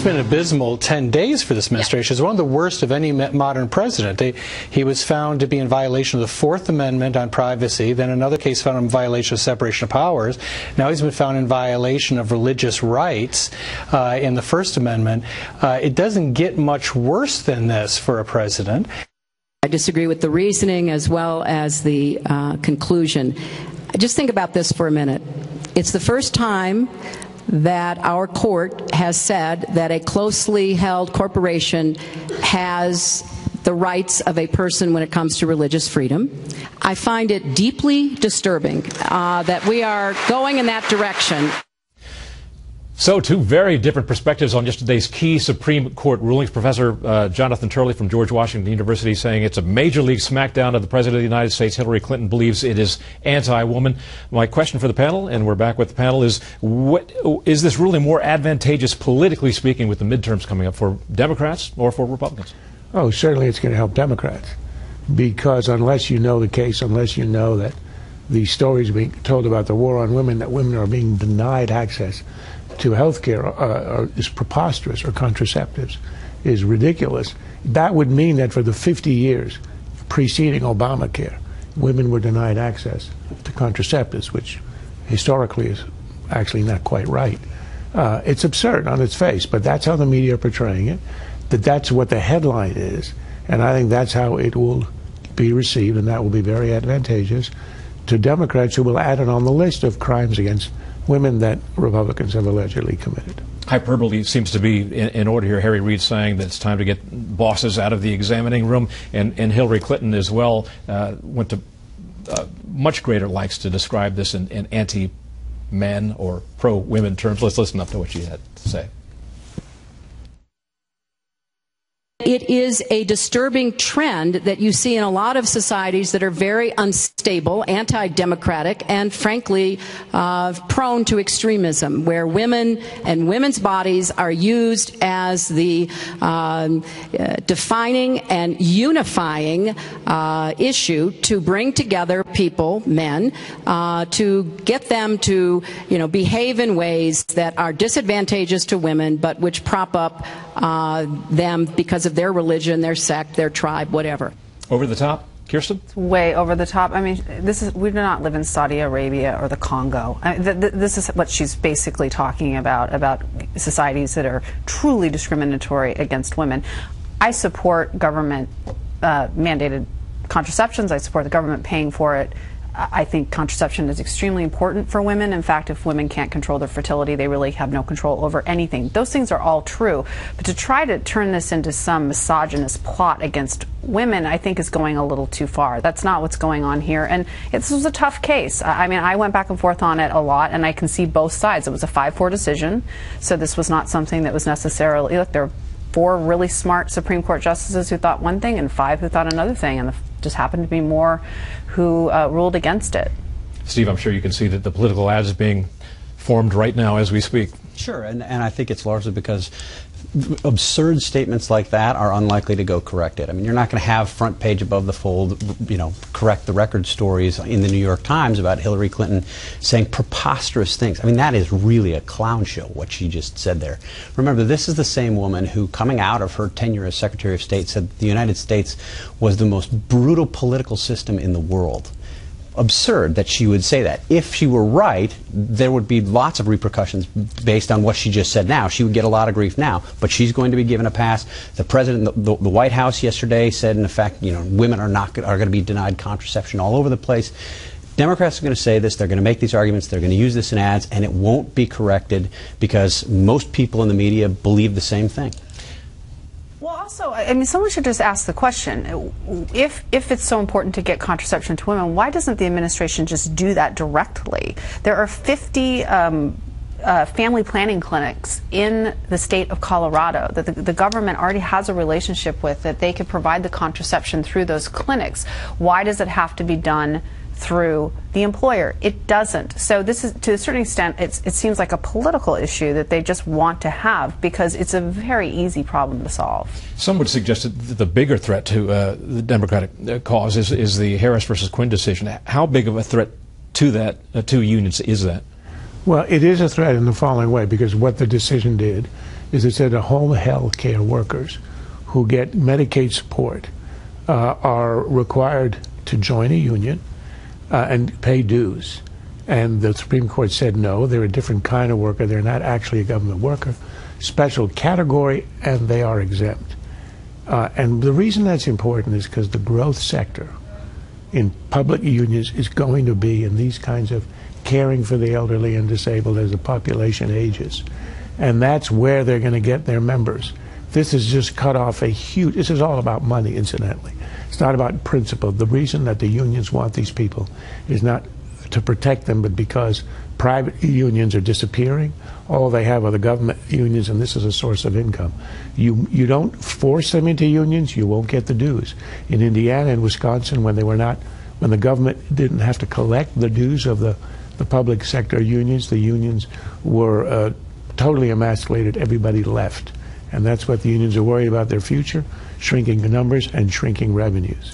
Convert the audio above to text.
been abysmal 10 days for this administration. It's one of the worst of any modern president. He was found to be in violation of the Fourth Amendment on privacy, then another case found him in violation of separation of powers. Now he's been found in violation of religious rights in the First Amendment. It doesn't get much worse than this for a president. I disagree with the reasoning as well as the conclusion. Just think about this for a minute. It's the first time that our court has said that a closely held corporation has the rights of a person when it comes to religious freedom. I find it deeply disturbing that we are going in that direction. So, two very different perspectives on yesterday's key Supreme Court rulings. Professor Jonathan Turley from George Washington University saying it's a major league smackdown of the President of the United States. Hillary Clinton believes it is anti-woman. My question for the panel, and we're back with the panel, is is this ruling more advantageous, politically speaking, with the midterms coming up, for Democrats or for Republicans? Oh, certainly it's going to help Democrats, because unless you know the case, unless you know that the stories being told about the war on women, that women are being denied access to health care is preposterous, or contraceptives is ridiculous. That would mean that for the 50 years preceding Obamacare, women were denied access to contraceptives, which historically is actually not quite right. It's absurd on its face, but that's how the media are portraying it, that's what the headline is, and I think that's how it will be received, and that will be very advantageous to Democrats, who will add it on the list of crimes against women that Republicans have allegedly committed. Hyperbole seems to be in order here. Harry Reid saying that it's time to get bosses out of the examining room, and Hillary Clinton as well went to much greater lengths to describe this in anti-men or pro-women terms. Let's listen up to what she had to say. It is a disturbing trend that you see in a lot of societies that are very unstable, anti-democratic, and frankly prone to extremism, where women and women's bodies are used as the defining and unifying issue to bring together people, men, to get them to, behave in ways that are disadvantageous to women, but which prop up them because of their religion, their sect, their tribe, whatever. Over the top, Kirsten? It's way over the top. I mean, we do not live in Saudi Arabia or the Congo. This is what she's basically talking about societies that are truly discriminatory against women. I support government mandated contraceptions. I support the government paying for it. I think contraception is extremely important for women. In fact, if women can't control their fertility, they really have no control over anything. Those things are all true. But to try to turn this into some misogynist plot against women, I think is going a little too far. That's not what's going on here. And this was a tough case. I mean, I went back and forth on it a lot, and I can see both sides. It was a 5-4 decision. So this was not something that was necessarily, look, there are 4 really smart Supreme Court justices who thought one thing and 5 who thought another thing, and just happened to be more who ruled against it. Steve, I'm sure you can see that the political ad is being formed right now as we speak. Sure, and I think it's largely because absurd statements like that are unlikely to go corrected. I mean, you're not going to have front page above the fold, correct the record stories in the New York Times about Hillary Clinton saying preposterous things. I mean, that is really a clown show, what she just said there. Remember, this is the same woman who, coming out of her tenure as Secretary of State, said the United States was the most brutal political system in the world. Absurd that she would say that. If she were right, there would be lots of repercussions based on what she just said now. She would get a lot of grief now, but she's going to be given a pass. The president, the White House yesterday said, in effect, women are going to be denied contraception all over the place. Democrats are going to say this, they're going to make these arguments, they're going to use this in ads, and it won't be corrected because most people in the media believe the same thing. Well, also, I mean, someone should just ask the question, if it's so important to get contraception to women, why doesn't the administration just do that directly? There are 50 family planning clinics in the state of Colorado that the government already has a relationship with, that they could provide the contraception through those clinics. Why does it have to be done through the employer? It doesn't. So this is, to a certain extent, it seems like a political issue that they just want to have because it's a very easy problem to solve. Some would suggest that the bigger threat to the Democratic cause is the Harris versus Quinn decision. How big of a threat to that, to unions, is that? Well, it is a threat in the following way, because what the decision did is it said that home health care workers who get Medicaid support are required to join a union and pay dues. And the Supreme Court said no, they're a different kind of worker. They're not actually a government worker, special category, and they are exempt. And the reason that's important is because the growth sector in public unions is going to be in these kinds of caring for the elderly and disabled as the population ages. And that's where they're going to get their members. This has just cut off a huge, this is all about money, incidentally. It's not about principle. The reason that the unions want these people is not to protect them, but because private unions are disappearing. All they have are the government unions, and this is a source of income. You don't force them into unions, you won't get the dues. In Indiana and Wisconsin, when the government didn't have to collect the dues of the public sector unions, the unions were totally emasculated. Everybody left. And that's what the unions are worried about, their future, shrinking the numbers and shrinking revenues.